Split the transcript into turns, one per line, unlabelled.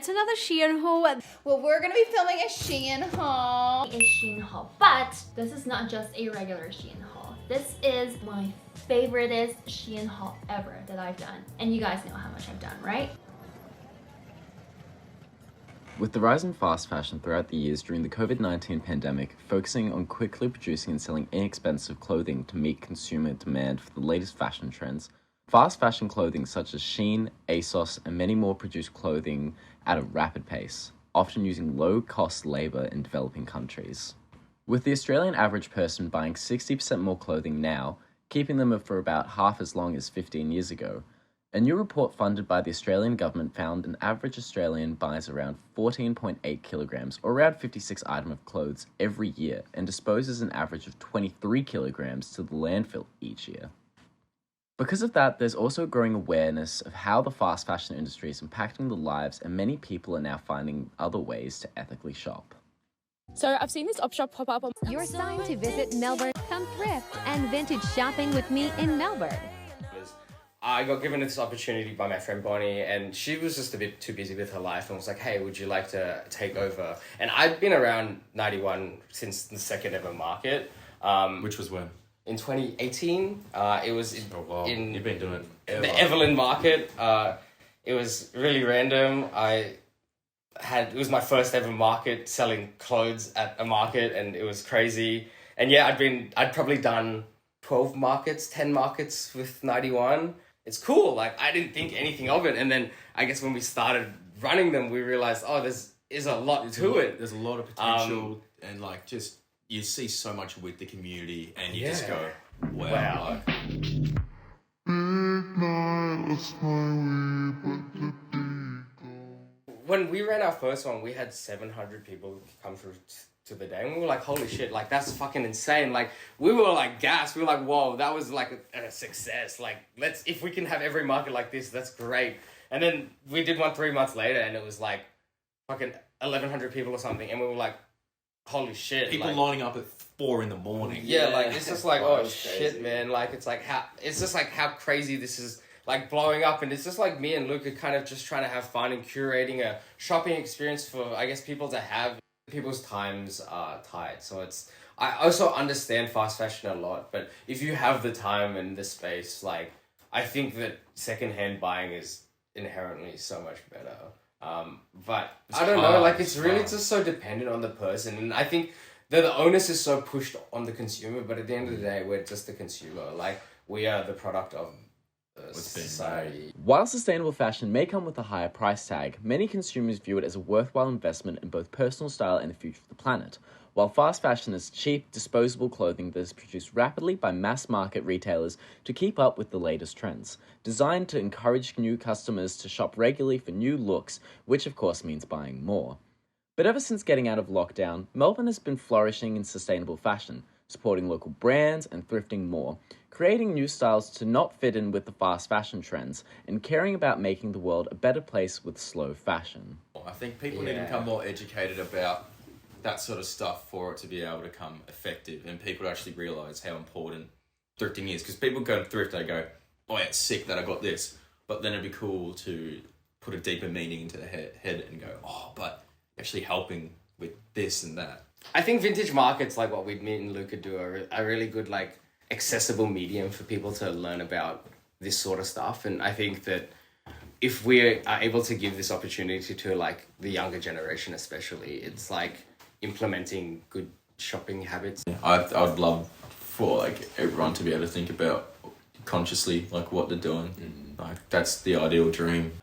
It's another Shein haul.
Well, we're gonna be filming a Shein haul.
A Shein haul, but this is not just a regular Shein haul. This is my favoriteest Shein haul ever that I've done. And you guys know how much I've done, right?
With the rise in fast fashion throughout the years during the COVID-19 pandemic, focusing on quickly producing and selling inexpensive clothing to meet consumer demand for the latest fashion trends, fast fashion clothing such as Shein, ASOS, and many more produce clothing at a rapid pace, often using low-cost labor in developing countries. With the Australian average person buying 60% more clothing now, keeping them for about half as long as 15 years ago, a new report funded by the Australian government found an average Australian buys around 14.8 kilograms, or around 56 items of clothes every year, and disposes an average of 23 kilograms to the landfill each year. Because of that, there's also a growing awareness of how the fast fashion industry is impacting the lives, and many people are now finding other ways to ethically shop.
So I've seen this op shop pop up on...
Your sign to visit Melbourne. Come thrift and vintage shopping with me in Melbourne.
I got given this opportunity by my friend Bonnie, and she was just a bit too busy with her life and was like, hey, would you like to take over? And I'd been around 91 since the second ever market.
Which was when?
In 2018. It was in
You've been doing it
the Evelyn market. It was really random. It was my first ever market selling clothes at a market, and it was crazy. And yeah, I'd probably done 12 markets, 10 markets with 91. It's cool. Like, I didn't think anything of it. And then I guess when we started running them, we realized, oh, there's a lot to it.
There's a lot of potential, and like, just, you see so much with the community, and you just go, wow. Like,
when we ran our first one, we had 700 people come through to the day, and we were like, holy shit, like, that's fucking insane. Like, we were like gassed. We were like, whoa, that was like a success. Like, if we can have every market like this, that's great. And then we did one 3 months later, and it was like fucking 1,100 people or something, and we were like, holy shit.
people
like,
lining up at 4 a.m.
Yeah, like, it's just like,
Oh,
oh
it's
shit,
crazy.
man. Like, it's just like how crazy this is, like, blowing up. And it's just like me and Luke are kind of just trying to have fun and curating a shopping experience for, I guess, people to have. People's times are tight, so I also understand fast fashion a lot, but if you have the time and the space, like, I think that secondhand buying is inherently so much better. But I don't know, like, it's really just so dependent on the person, and I think that the onus is so pushed on the consumer, but at the end of the day, we're just the consumer. Like, we are the product of society.
While sustainable fashion may come with a higher price tag, many consumers view it as a worthwhile investment in both personal style and the future of the planet. While fast fashion is cheap, disposable clothing that is produced rapidly by mass-market retailers to keep up with the latest trends, designed to encourage new customers to shop regularly for new looks, which of course means buying more. But ever since getting out of lockdown, Melbourne has been flourishing in sustainable fashion, supporting local brands and thrifting more, creating new styles to not fit in with the fast fashion trends, and caring about making the world a better place with slow fashion.
I think people need to become more educated about that sort of stuff for it to be able to become effective, and people to actually realise how important thrifting is. Because people go to thrift, they go, oh yeah, it's sick that I got this. But then it'd be cool to put a deeper meaning into the head and go, oh, but actually helping with this and that.
I think vintage markets, like what me and Luca do, are a really good, like, accessible medium for people to learn about this sort of stuff. And I think that if we are able to give this opportunity to, like, the younger generation especially, it's like implementing good shopping habits.
I'd love for, like, everyone to be able to think about consciously, like, what they're doing. Like, that's the ideal dream.